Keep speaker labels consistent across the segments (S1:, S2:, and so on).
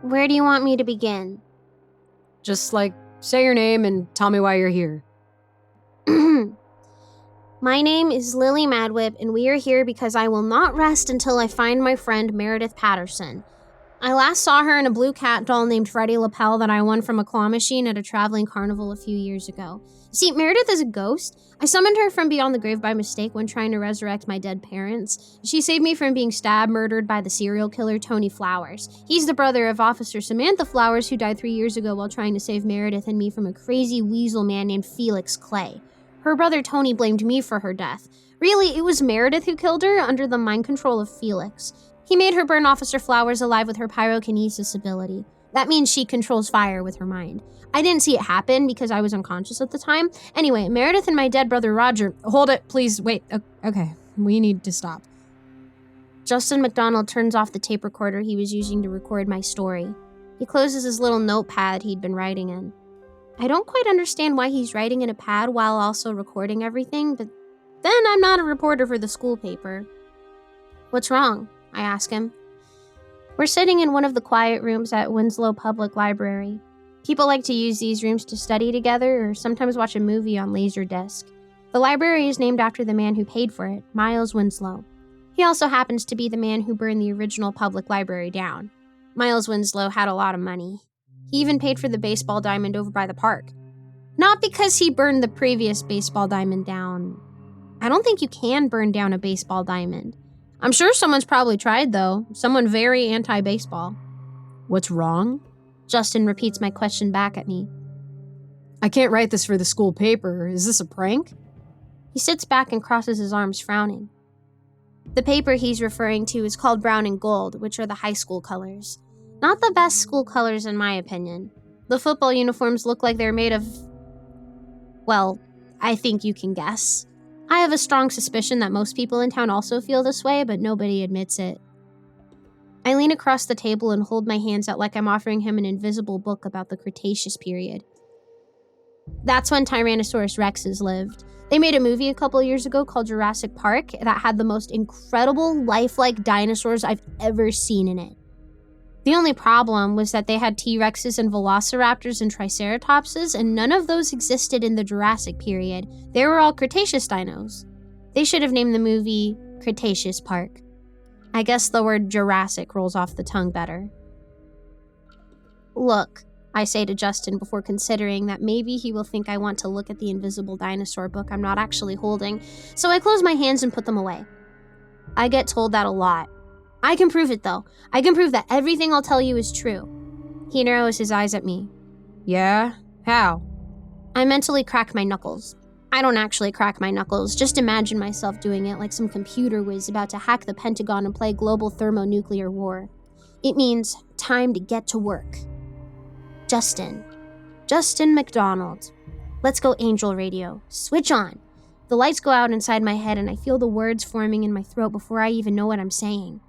S1: Where do you want me to begin?
S2: Just, say your name and tell me why you're here.
S1: My name is Lily Madwhip, and we are here because I will not rest until I find my friend Meredith Patterson. I last saw her in a blue cat doll named Freddie Lapel that I won from a claw machine at a traveling carnival a few years ago. See, Meredith is a ghost. I summoned her from beyond the grave by mistake when trying to resurrect my dead parents. She saved me from being murdered by the serial killer Tony Flowers. He's the brother of Officer Samantha Flowers, who died 3 years ago while trying to save Meredith and me from a crazy weasel man named Felix Clay. Her brother Tony blamed me for her death. Really, it was Meredith who killed her under the mind control of Felix. He made her burn Officer Flowers alive with her pyrokinesis ability. That means she controls fire with her mind. I didn't see it happen because I was unconscious at the time. Anyway, Meredith and my dead brother Roger—
S2: Hold it, please, wait. Okay, we need to stop.
S1: Justin McDonald turns off the tape recorder he was using to record my story. He closes his little notepad he'd been writing in. I don't quite understand why he's writing in a pad while also recording everything, but then I'm not a reporter for the school paper. What's wrong? I ask him. We're sitting in one of the quiet rooms at Winslow Public Library. People like to use these rooms to study together or sometimes watch a movie on Laserdisc. The library is named after the man who paid for it, Miles Winslow. He also happens to be the man who burned the original public library down. Miles Winslow had a lot of money. He even paid for the baseball diamond over by the park. Not because he burned the previous baseball diamond down. I don't think you can burn down a baseball diamond. I'm sure someone's probably tried, though. Someone very anti-baseball.
S2: What's wrong?
S1: Justin repeats my question back at me.
S2: I can't write this for the school paper. Is this a prank?
S1: He sits back and crosses his arms, frowning. The paper he's referring to is called Brown and Gold, which are the high school colors. Not the best school colors, in my opinion. The football uniforms look like they're made of— well, I think you can guess. I have a strong suspicion that most people in town also feel this way, but nobody admits it. I lean across the table and hold my hands out like I'm offering him an invisible book about the Cretaceous period. That's when Tyrannosaurus Rexes lived. They made a movie a couple years ago called Jurassic Park that had the most incredible, lifelike dinosaurs I've ever seen in it. The only problem was that they had T-Rexes and Velociraptors and Triceratopses, and none of those existed in the Jurassic period. They were all Cretaceous dinos. They should have named the movie Cretaceous Park. I guess the word Jurassic rolls off the tongue better. Look, I say to Justin before considering that maybe he will think I want to look at the invisible dinosaur book I'm not actually holding, so I close my hands and put them away. I get told that a lot. I can prove it, though. I can prove that everything I'll tell you is true. He narrows his eyes at me.
S2: Yeah? How?
S1: I mentally crack my knuckles. I don't actually crack my knuckles, just imagine myself doing it like some computer whiz about to hack the Pentagon and play global thermonuclear war. It means time to get to work. Justin McDonald. Let's go Angel Radio. Switch on. The lights go out inside my head and I feel the words forming in my throat before I even know what I'm saying.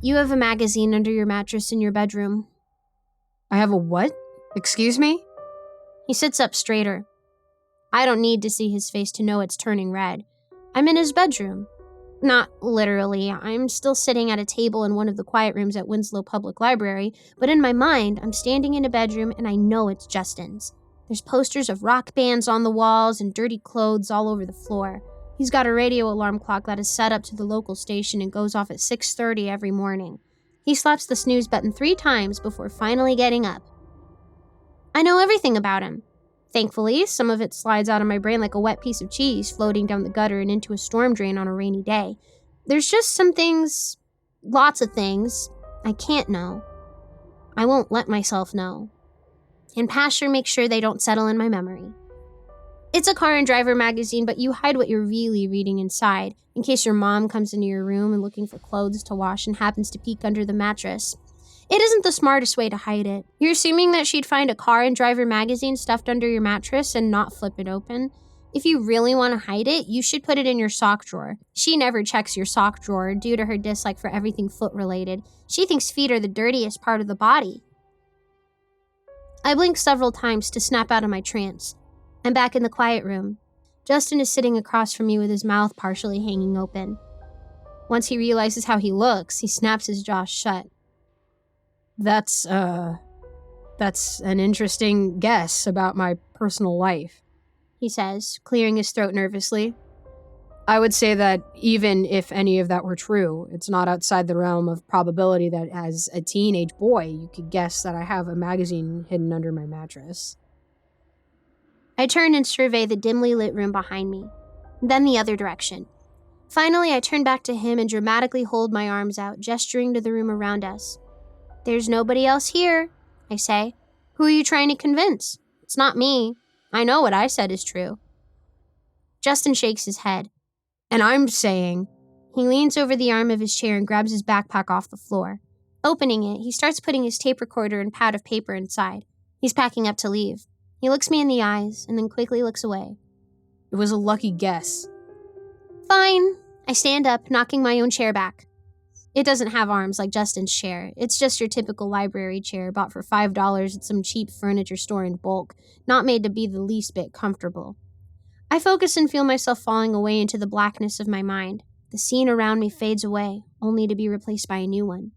S1: You have a magazine under your mattress in your bedroom.
S2: I have a what? Excuse me?
S1: He sits up straighter. I don't need to see his face to know it's turning red. I'm in his bedroom. Not literally, I'm still sitting at a table in one of the quiet rooms at Winslow Public Library, but in my mind, I'm standing in a bedroom and I know it's Justin's. There's posters of rock bands on the walls and dirty clothes all over the floor. He's got a radio alarm clock that is set up to the local station and goes off at 6:30 every morning. He slaps the snooze button 3 times before finally getting up. I know everything about him. Thankfully, some of it slides out of my brain like a wet piece of cheese floating down the gutter and into a storm drain on a rainy day. There's just some things, lots of things, I can't know. I won't let myself know. And Pastor makes sure they don't settle in my memory. It's a car and driver magazine, but you hide what you're really reading inside, in case your mom comes into your room and looking for clothes to wash and happens to peek under the mattress. It isn't the smartest way to hide it. You're assuming that she'd find a car and driver magazine stuffed under your mattress and not flip it open. If you really want to hide it, you should put it in your sock drawer. She never checks your sock drawer due to her dislike for everything foot-related. She thinks feet are the dirtiest part of the body. I blink several times to snap out of my trance. I'm back in the quiet room. Justin is sitting across from me with his mouth partially hanging open. Once he realizes how he looks, he snaps his jaw shut.
S2: That's an interesting guess about my personal life,
S1: he says, clearing his throat nervously.
S2: I would say that even if any of that were true, it's not outside the realm of probability that as a teenage boy, you could guess that I have a magazine hidden under my mattress.
S1: I turn and survey the dimly lit room behind me, then the other direction. Finally, I turn back to him and dramatically hold my arms out, gesturing to the room around us. There's nobody else here, I say. Who are you trying to convince? It's not me. I know what I said is true. Justin shakes his head.
S2: And I'm saying...
S1: He leans over the arm of his chair and grabs his backpack off the floor. Opening it, he starts putting his tape recorder and pad of paper inside. He's packing up to leave. He looks me in the eyes and then quickly looks away.
S2: It was a lucky guess.
S1: Fine. I stand up, knocking my own chair back. It doesn't have arms like Justin's chair. It's just your typical library chair bought for $5 at some cheap furniture store in bulk, not made to be the least bit comfortable. I focus and feel myself falling away into the blackness of my mind. The scene around me fades away, only to be replaced by a new one.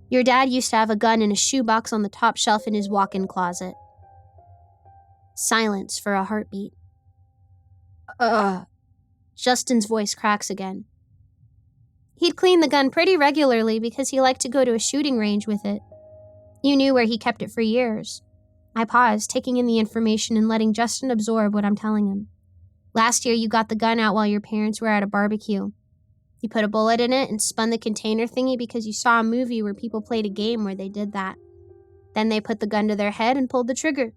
S1: Your dad used to have a gun in a shoebox on the top shelf in his walk-in closet. Silence for a heartbeat. Justin's voice cracks again. He'd clean the gun pretty regularly because he liked to go to a shooting range with it. You knew where he kept it for years. I paused, taking in the information and letting Justin absorb what I'm telling him. Last year, you got the gun out while your parents were at a barbecue. You put a bullet in it and spun the container thingy because you saw a movie where people played a game where they did that. Then they put the gun to their head and pulled the trigger.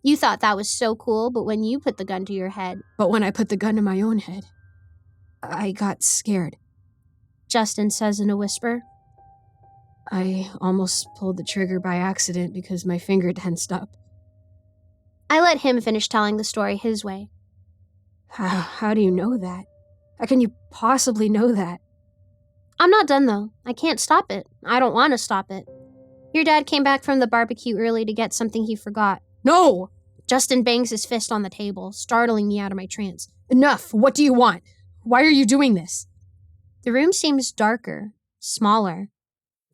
S1: You thought that was so cool, but when you put the gun to your head...
S2: But when I put the gun to my own head, I got scared.
S1: Justin says in a whisper.
S2: I almost pulled the trigger by accident because my finger tensed up.
S1: I let him finish telling the story his way.
S2: How do you know that? How can you possibly know that?
S1: I'm not done, though. I can't stop it. I don't want to stop it. Your dad came back from the barbecue early to get something he forgot.
S2: No!
S1: Justin bangs his fist on the table, startling me out of my trance.
S2: Enough! What do you want? Why are you doing this?
S1: The room seems darker, smaller.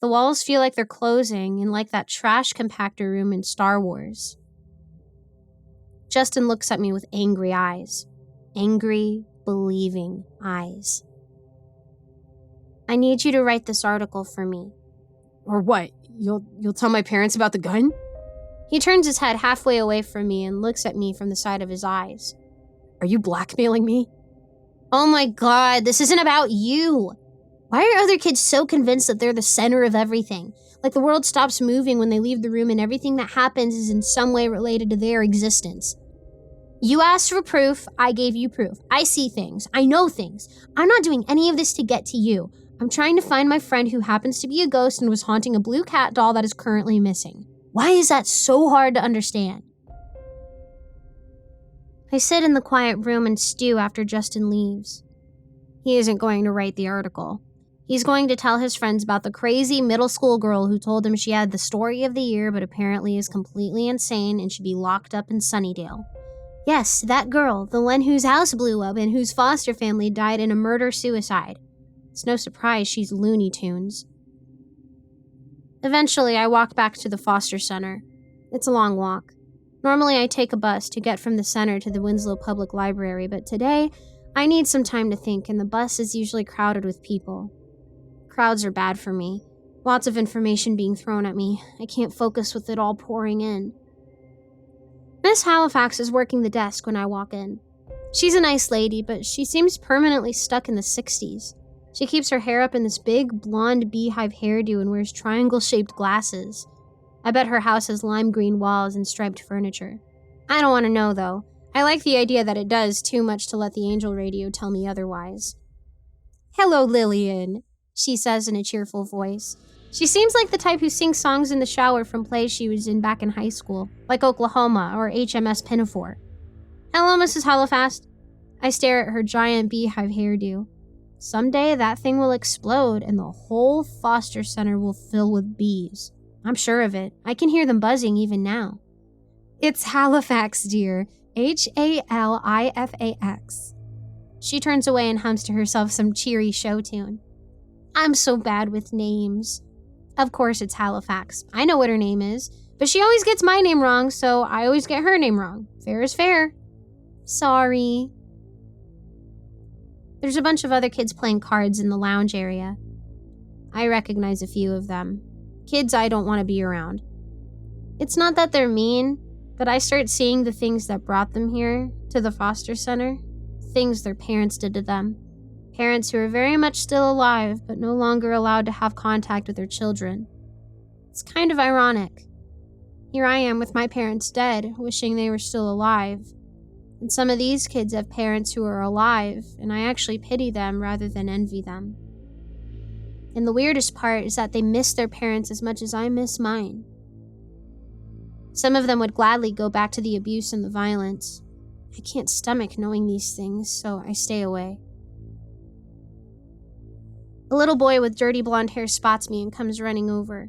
S1: The walls feel like they're closing and like that trash compactor room in Star Wars. Justin looks at me with angry eyes. Angry, believing eyes. I need you to write this article for me.
S2: Or what? You'll tell my parents about the gun?
S1: He turns his head halfway away from me and looks at me from the side of his eyes.
S2: Are you blackmailing me?
S1: Oh my god, this isn't about you. Why are other kids so convinced that they're the center of everything? Like the world stops moving when they leave the room and everything that happens is in some way related to their existence. You asked for proof, I gave you proof. I see things, I know things. I'm not doing any of this to get to you. I'm trying to find my friend who happens to be a ghost and was haunting a blue cat doll that is currently missing. Why is that so hard to understand? I sit in the quiet room and stew after Justin leaves. He isn't going to write the article. He's going to tell his friends about the crazy middle school girl who told him she had the story of the year but apparently is completely insane and should be locked up in Sunnydale. Yes, that girl, the one whose house blew up and whose foster family died in a murder-suicide. It's no surprise she's Looney Tunes. Eventually, I walk back to the foster center. It's a long walk. Normally, I take a bus to get from the center to the Winslow Public Library, but today, I need some time to think, and the bus is usually crowded with people. Crowds are bad for me. Lots of information being thrown at me. I can't focus with it all pouring in. Miss Halifax is working the desk when I walk in. She's a nice lady, but she seems permanently stuck in the 60s. She keeps her hair up in this big, blonde beehive hairdo and wears triangle-shaped glasses. I bet her house has lime green walls and striped furniture. I don't want to know, though. I like the idea that it does too much to let the angel radio tell me otherwise. "Hello, Lillian," she says in a cheerful voice. She seems like the type who sings songs in the shower from plays she was in back in high school, like Oklahoma or HMS Pinafore. "Hello, Mrs. Halifax." I stare at her giant beehive hairdo. Someday that thing will explode and the whole foster center will fill with bees. I'm sure of it. I can hear them buzzing even now. "It's Halifax, dear. Halifax. She turns away and hums to herself some cheery show tune. I'm so bad with names. Of course it's Halifax. I know what her name is, but she always gets my name wrong, so I always get her name wrong. Fair is fair. Sorry. There's a bunch of other kids playing cards in the lounge area. I recognize a few of them. Kids I don't want to be around. It's not that they're mean, but I start seeing the things that brought them here, to the foster center. Things their parents did to them. Parents who are very much still alive, but no longer allowed to have contact with their children. It's kind of ironic. Here I am with my parents dead, wishing they were still alive. And some of these kids have parents who are alive, and I actually pity them rather than envy them. And the weirdest part is that they miss their parents as much as I miss mine. Some of them would gladly go back to the abuse and the violence. I can't stomach knowing these things, so I stay away. A little boy with dirty blonde hair spots me and comes running over.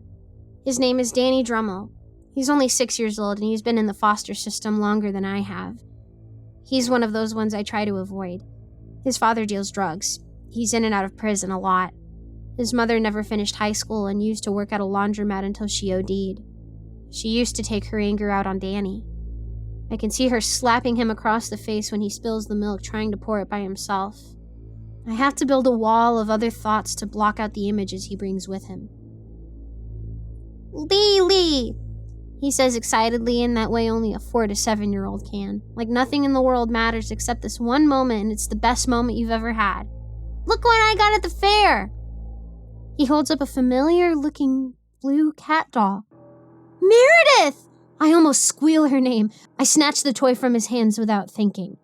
S1: His name is Danny Drummel. He's only 6 years old, and he's been in the foster system longer than I have. He's one of those ones I try to avoid. His father deals drugs. He's in and out of prison a lot. His mother never finished high school and used to work at a laundromat until she OD'd. She used to take her anger out on Danny. I can see her slapping him across the face when he spills the milk, trying to pour it by himself. I have to build a wall of other thoughts to block out the images he brings with him. Lee, he says excitedly in that way only a 4 to 7-year-old can. Like nothing in the world matters except this one moment, and it's the best moment you've ever had. Look what I got at the fair! He holds up a familiar-looking blue cat doll. Meredith! I almost squeal her name. I snatch the toy from his hands without thinking.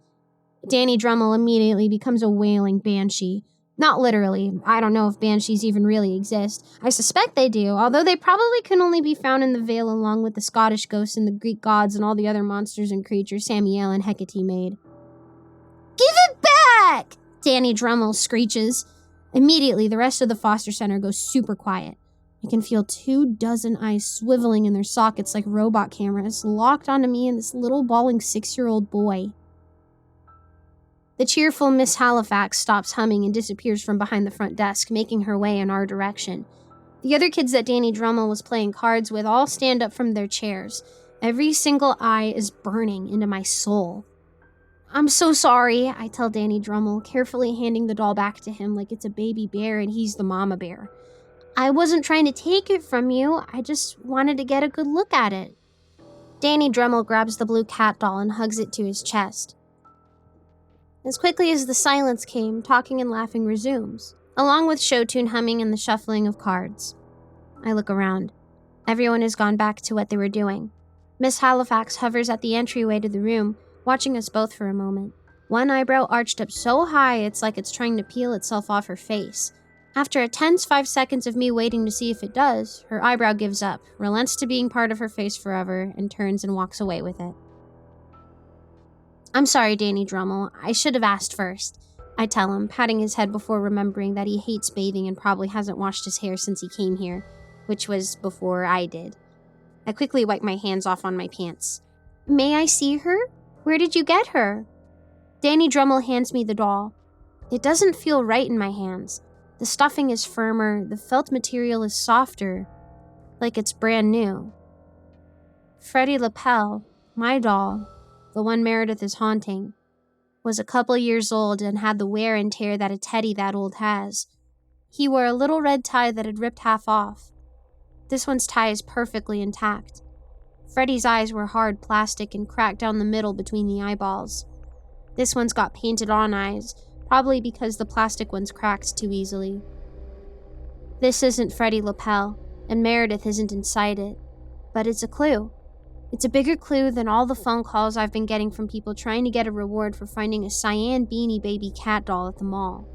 S1: Danny Drummel immediately becomes a wailing banshee. Not literally. I don't know if banshees even really exist. I suspect they do, although they probably can only be found in the Vale along with the Scottish ghosts and the Greek gods and all the other monsters and creatures Samael and Hecate made. Give it back! Danny Drummel screeches. Immediately, the rest of the foster center goes super quiet. I can feel 24 eyes swiveling in their sockets like robot cameras, locked onto me and this little bawling 6-year-old boy. The cheerful Miss Halifax stops humming and disappears from behind the front desk, making her way in our direction. The other kids that Danny Drummel was playing cards with all stand up from their chairs. Every single eye is burning into my soul. I'm so sorry, I tell Danny Drummel, carefully handing the doll back to him like it's a baby bear and he's the mama bear. I wasn't trying to take it from you, I just wanted to get a good look at it. Danny Drummel grabs the blue cat doll and hugs it to his chest. As quickly as the silence came, talking and laughing resumes, along with show tune humming and the shuffling of cards. I look around. Everyone has gone back to what they were doing. Miss Halifax hovers at the entryway to the room, watching us both for a moment. One eyebrow arched up so high it's like it's trying to peel itself off her face. After a tense 5 seconds of me waiting to see if it does, her eyebrow gives up, relents to being part of her face forever, and turns and walks away with it. I'm sorry, Danny Drummel. I should have asked first. I tell him, patting his head before remembering that he hates bathing and probably hasn't washed his hair since he came here, which was before I did. I quickly wipe my hands off on my pants. May I see her? Where did you get her? Danny Drummel hands me the doll. It doesn't feel right in my hands. The stuffing is firmer, the felt material is softer, like it's brand new. Freddie Lapel, my doll, the one Meredith is haunting, was a couple years old and had the wear and tear that a teddy that old has. He wore a little red tie that had ripped half off. This one's tie is perfectly intact. Freddie's eyes were hard plastic and cracked down the middle between the eyeballs. This one's got painted on eyes, probably because the plastic ones cracked too easily. This isn't Freddie Lapel, and Meredith isn't inside it, but it's a clue. It's a bigger clue than all the phone calls I've been getting from people trying to get a reward for finding a cyan beanie baby cat doll at the mall.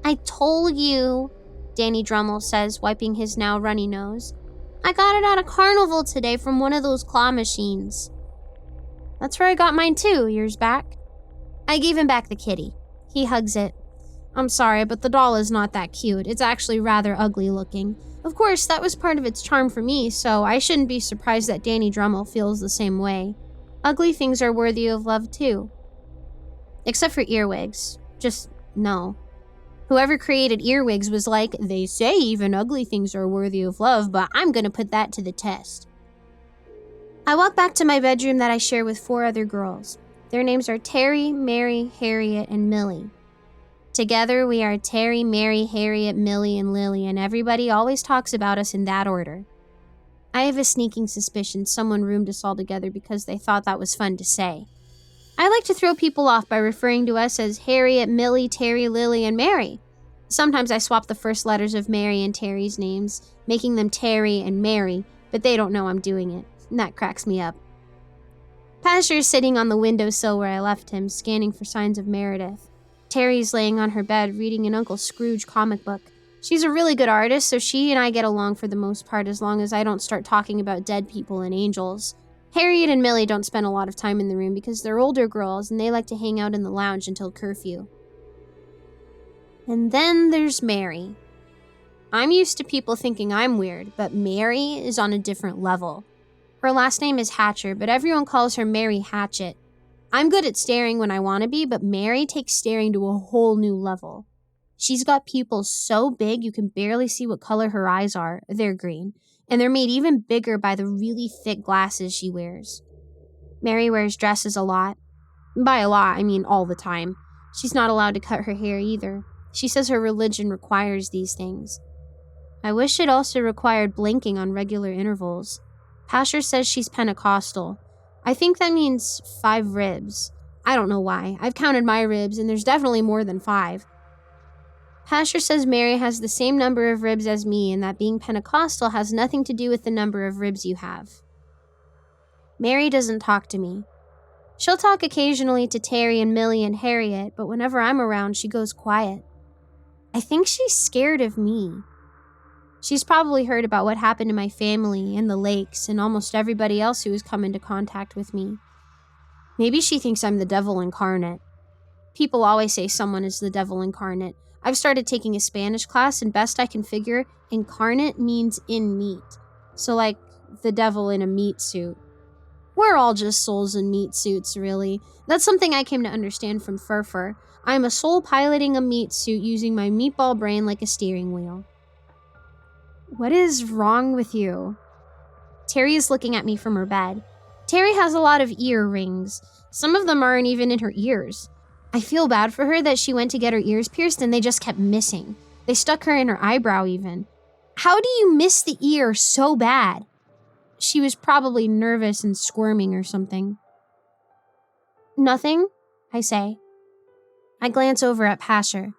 S1: I told you, Danny Drummel says, wiping his now runny nose. I got it at a carnival today from one of those claw machines. That's where I got mine too, years back. I gave him back the kitty. He hugs it. I'm sorry, but the doll is not that cute. It's actually rather ugly looking. Of course, that was part of its charm for me, so I shouldn't be surprised that Danny Drummel feels the same way. Ugly things are worthy of love too. Except for earwigs. Just no. Whoever created earwigs was like, they say even ugly things are worthy of love, but I'm gonna put that to the test. I walk back to my bedroom that I share with 4 other girls. Their names are Terry, Mary, Harriet, and Millie. Together, we are Terry, Mary, Harriet, Millie, and Lily, and everybody always talks about us in that order. I have a sneaking suspicion someone roomed us all together because they thought that was fun to say. I like to throw people off by referring to us as Harriet, Millie, Terry, Lily, and Mary. Sometimes I swap the first letters of Mary and Terry's names, making them Terry and Mary, but they don't know I'm doing it, and that cracks me up. Pastor is sitting on the windowsill where I left him, scanning for signs of Meredith. Terry's laying on her bed reading an Uncle Scrooge comic book. She's a really good artist, so she and I get along for the most part as long as I don't start talking about dead people and angels. Harriet and Millie don't spend a lot of time in the room because they're older girls and they like to hang out in the lounge until curfew. And then there's Mary. I'm used to people thinking I'm weird, but Mary is on a different level. Her last name is Hatcher, but everyone calls her Mary Hatchet. I'm good at staring when I want to be, but Mary takes staring to a whole new level. She's got pupils so big you can barely see what color her eyes are. They're green. And they're made even bigger by the really thick glasses she wears. Mary wears dresses a lot. By a lot, I mean all the time. She's not allowed to cut her hair either. She says her religion requires these things. I wish it also required blinking on regular intervals. Pastor says she's Pentecostal. I think that means 5 ribs. I don't know why. I've counted my ribs, and there's definitely more than 5. Pastor says Mary has the same number of ribs as me, and that being Pentecostal has nothing to do with the number of ribs you have. Mary doesn't talk to me. She'll talk occasionally to Terry and Millie and Harriet, but whenever I'm around, she goes quiet. I think she's scared of me. She's probably heard about what happened to my family and the lakes and almost everybody else who has come into contact with me. Maybe she thinks I'm the devil incarnate. People always say someone is the devil incarnate. I've started taking a Spanish class, and best I can figure, incarnate means in meat. So like the devil in a meat suit. We're all just souls in meat suits, really. That's something I came to understand from Furfur. I'm a soul piloting a meat suit using my meatball brain like a steering wheel. What is wrong with you? Terry is looking at me from her bed. Terry has a lot of earrings. Some of them aren't even in her ears. I feel bad for her that she went to get her ears pierced and they just kept missing. They stuck her in her eyebrow even. How do you miss the ear so bad? She was probably nervous and squirming or something. Nothing, I say. I glance over at Pasher.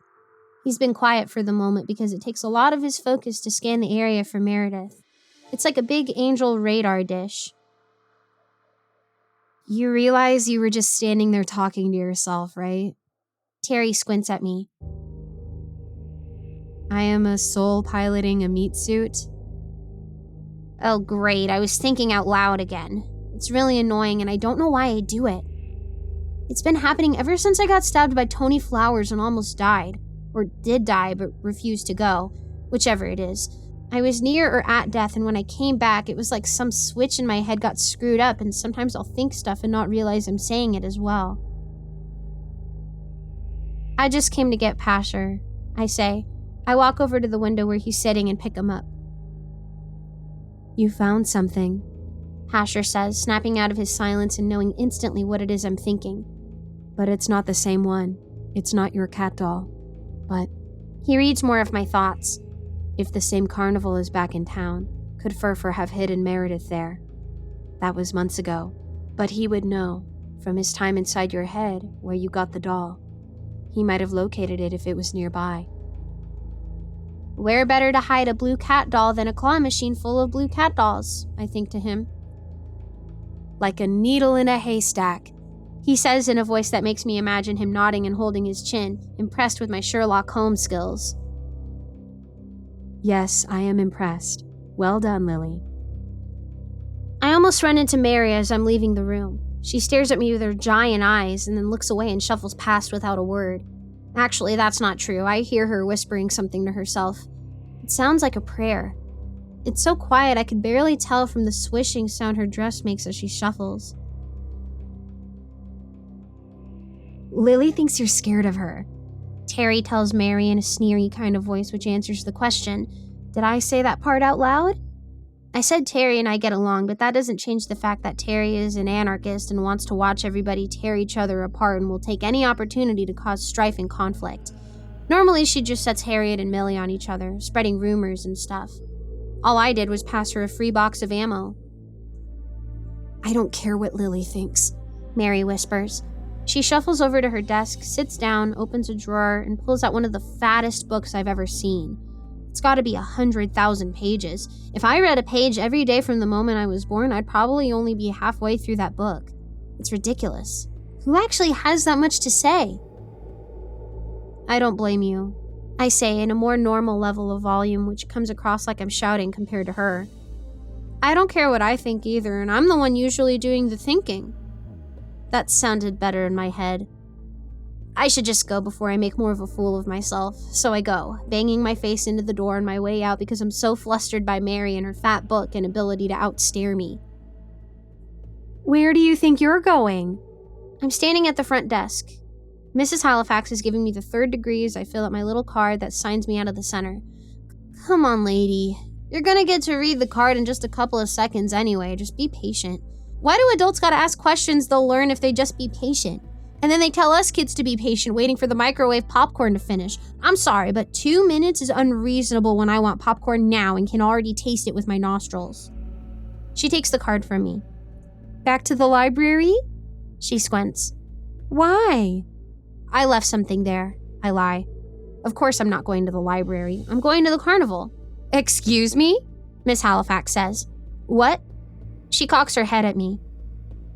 S1: He's been quiet for the moment because it takes a lot of his focus to scan the area for Meredith. It's like a big angel radar dish. You realize you were just standing there talking to yourself, right? Terry squints at me. I am a soul piloting a meat suit. Oh, great. I was thinking out loud again. It's really annoying, and I don't know why I do it. It's been happening ever since I got stabbed by Tony Flowers and almost died. Or did die, but refused to go. Whichever it is. I was near or at death, and when I came back, it was like some switch in my head got screwed up, and sometimes I'll think stuff and not realize I'm saying it as well. I just came to get Pasher, I say. I walk over to the window where he's sitting and pick him up. You found something, Pasher says, snapping out of his silence and knowing instantly what it is I'm thinking. But it's not the same one. It's not your cat doll. But he reads more of my thoughts. If the same carnival is back in town, could Furfur have hidden Meredith there? That was months ago, but he would know, from his time inside your head, where you got the doll. He might have located it if it was nearby. Where better to hide a blue cat doll than a claw machine full of blue cat dolls, I think to him. Like a needle in a haystack, he says in a voice that makes me imagine him nodding and holding his chin, impressed with my Sherlock Holmes skills. Yes, I am impressed. Well done, Lily. I almost run into Mary as I'm leaving the room. She stares at me with her giant eyes and then looks away and shuffles past without a word. Actually, that's not true. I hear her whispering something to herself. It sounds like a prayer. It's so quiet I could barely tell from the swishing sound her dress makes as she shuffles. Lily thinks you're scared of her. Terry tells Mary in a sneery kind of voice which answers the question. Did I say that part out loud? I said Terry and I get along, but that doesn't change the fact that Terry is an anarchist and wants to watch everybody tear each other apart and will take any opportunity to cause strife and conflict. Normally, she just sets Harriet and Millie on each other, spreading rumors and stuff. All I did was pass her a free box of ammo.
S2: I don't care what Lily thinks,
S1: Mary whispers. She shuffles over to her desk, sits down, opens a drawer, and pulls out one of the fattest books I've ever seen. It's gotta be 100,000 pages. If I read a page every day from the moment I was born, I'd probably only be halfway through that book. It's ridiculous. Who actually has that much to say? I don't blame you, I say in a more normal level of volume, which comes across like I'm shouting compared to her. I don't care what I think either, and I'm the one usually doing the thinking. That sounded better in my head. I should just go before I make more of a fool of myself, so I go, banging my face into the door on my way out because I'm so flustered by Mary and her fat book and ability to outstare me.
S2: Where do you think you're going?
S1: I'm standing at the front desk. Mrs. Halifax is giving me the 3rd degree as I fill out my little card that signs me out of the center. Come on, lady. You're gonna get to read the card in just a couple of seconds anyway. Just be patient. Why do adults gotta ask questions they'll learn if they just be patient? And then they tell us kids to be patient, waiting for the microwave popcorn to finish. I'm sorry, but 2 minutes is unreasonable when I want popcorn now and can already taste it with my nostrils. She takes the card from me.
S2: Back to the library?
S1: She squints.
S2: Why?
S1: I left something there. I lie. Of course I'm not going to the library. I'm going to the carnival.
S2: Excuse me?
S1: Miss Halifax says. What? She cocks her head at me.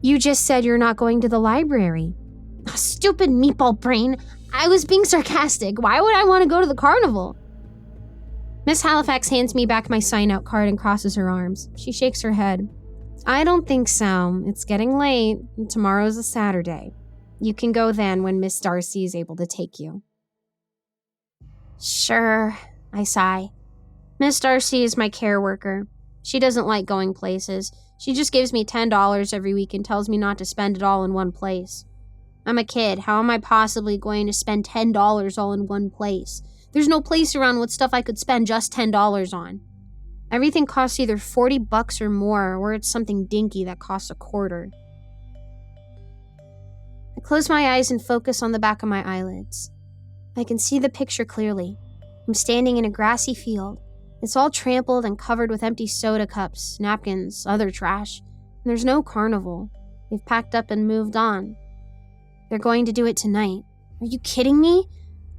S2: You just said you're not going to the library.
S1: Oh, stupid meatball brain. I was being sarcastic. Why would I want to go to the carnival? Miss Halifax hands me back my sign-out card and crosses her arms. She shakes her head.
S2: I don't think so. It's getting late. Tomorrow's a Saturday. You can go then when Miss Darcy is able to take you.
S1: Sure, I sigh. Miss Darcy is my care worker. She doesn't like going places. She just gives me $10 every week and tells me not to spend it all in one place. I'm a kid. How am I possibly going to spend $10 all in one place? There's no place around with stuff I could spend just $10 on. Everything costs either $40 or more, or it's something dinky that costs a quarter. I close my eyes and focus on the back of my eyelids. I can see the picture clearly. I'm standing in a grassy field. It's all trampled and covered with empty soda cups, napkins, other trash. And there's no carnival. They've packed up and moved on. They're going to do it tonight. Are you kidding me?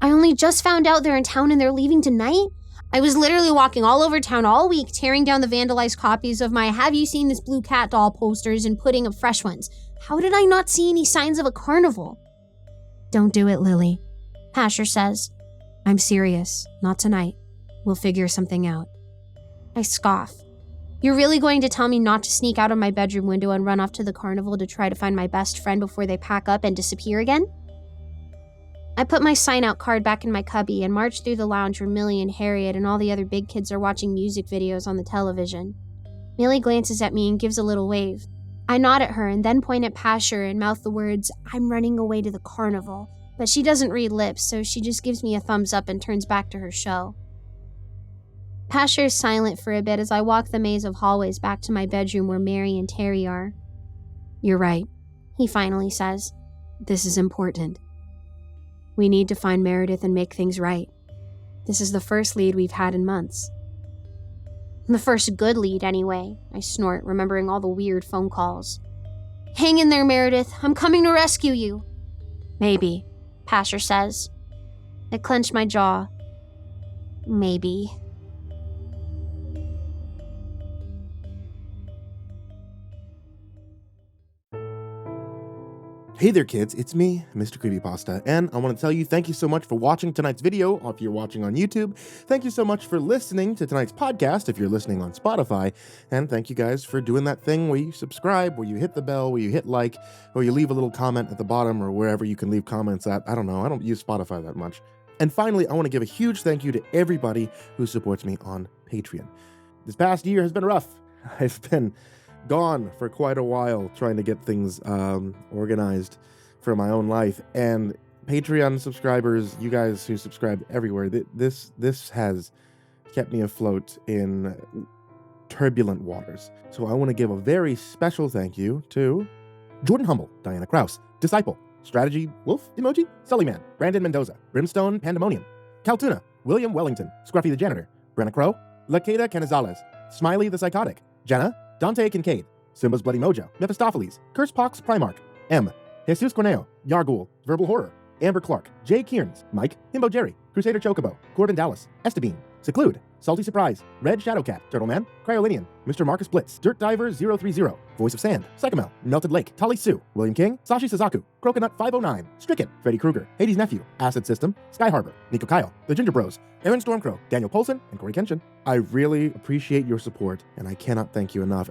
S1: I only just found out they're in town and they're leaving tonight? I was literally walking all over town all week, tearing down the vandalized copies of my Have You Seen This Blue Cat doll posters and putting up fresh ones. How did I not see any signs of a carnival?
S2: Don't do it, Lily,
S1: Pasher says.
S2: I'm serious. Not tonight. We'll figure something out.
S1: I scoff. You're really going to tell me not to sneak out of my bedroom window and run off to the carnival to try to find my best friend before they pack up and disappear again? I put my sign-out card back in my cubby and march through the lounge where Millie and Harriet and all the other big kids are watching music videos on the television. Millie glances at me and gives a little wave. I nod at her and then point at Pasher and mouth the words, "I'm running away to the carnival," but she doesn't read lips, so she just gives me a thumbs up and turns back to her show. Pasher is silent for a bit as I walk the maze of hallways back to my bedroom where Mary and Terry are.
S2: You're right,
S1: he finally says.
S2: This is important. We need to find Meredith and make things right. This is the first lead we've had in months.
S1: The first good lead, anyway, I snort, remembering all the weird phone calls. Hang in there, Meredith. I'm coming to rescue you.
S2: Maybe,
S1: Pasher says. I clench my jaw. Maybe.
S3: Hey there kids, it's me, MrCreepyPasta, and I want to tell you thank you so much for watching tonight's video if you're watching on YouTube. Thank you so much for listening to tonight's podcast if you're listening on Spotify, and thank you guys for doing that thing where you subscribe, where you hit the bell, where you hit like, or you leave a little comment at the bottom or wherever you can leave comments at. I don't know, I don't use Spotify that much. And finally, I want to give a huge thank you to everybody who supports me on Patreon. This past year has been rough. I've been gone for quite a while trying to get things organized for my own life, and Patreon subscribers, you guys who subscribe everywhere, this has kept me afloat in turbulent waters. So I want to give a very special thank you to Jordan Humble, Diana Kraus, Disciple, Strategy Wolf Emoji, SullyMan, Brandon Mendoza, BrimstonePandemonium, Caltuna, William Wellington, Scruffy the Janitor, Brenna Crow, LaQueda Canizales, Smiley the Psychotic, Djenna, Dante Kinkade, SimbasBloodyMojo, Mephistopheles, CursepoxPrimarch, M, Jesus Cornejo, Yarghoul, VerbalHorror, Amber Clark, Jay Kearns, Mike, Himbo Jerry, Crusader Chocobo, Corbin Dallas, Estebean, Seclude, Salty Surprise, Red Shadowcat, Turtleman, Cryolinian, Mr. Marcus Blitz, Dirt Diver 030, Voice of Sand, Psychomel, Melted Lake, Tali Sue, William King, Sashi Suzaku, Croconut 509, Stricken, Freddy Krueger, Hades Nephew, Acid System, Sky Harbor, Nico Kyle, The Ginger Bros, Aaron Stormcrow, Daniel Polson, and Corey Kenshin. I really appreciate your support, and I cannot thank you enough.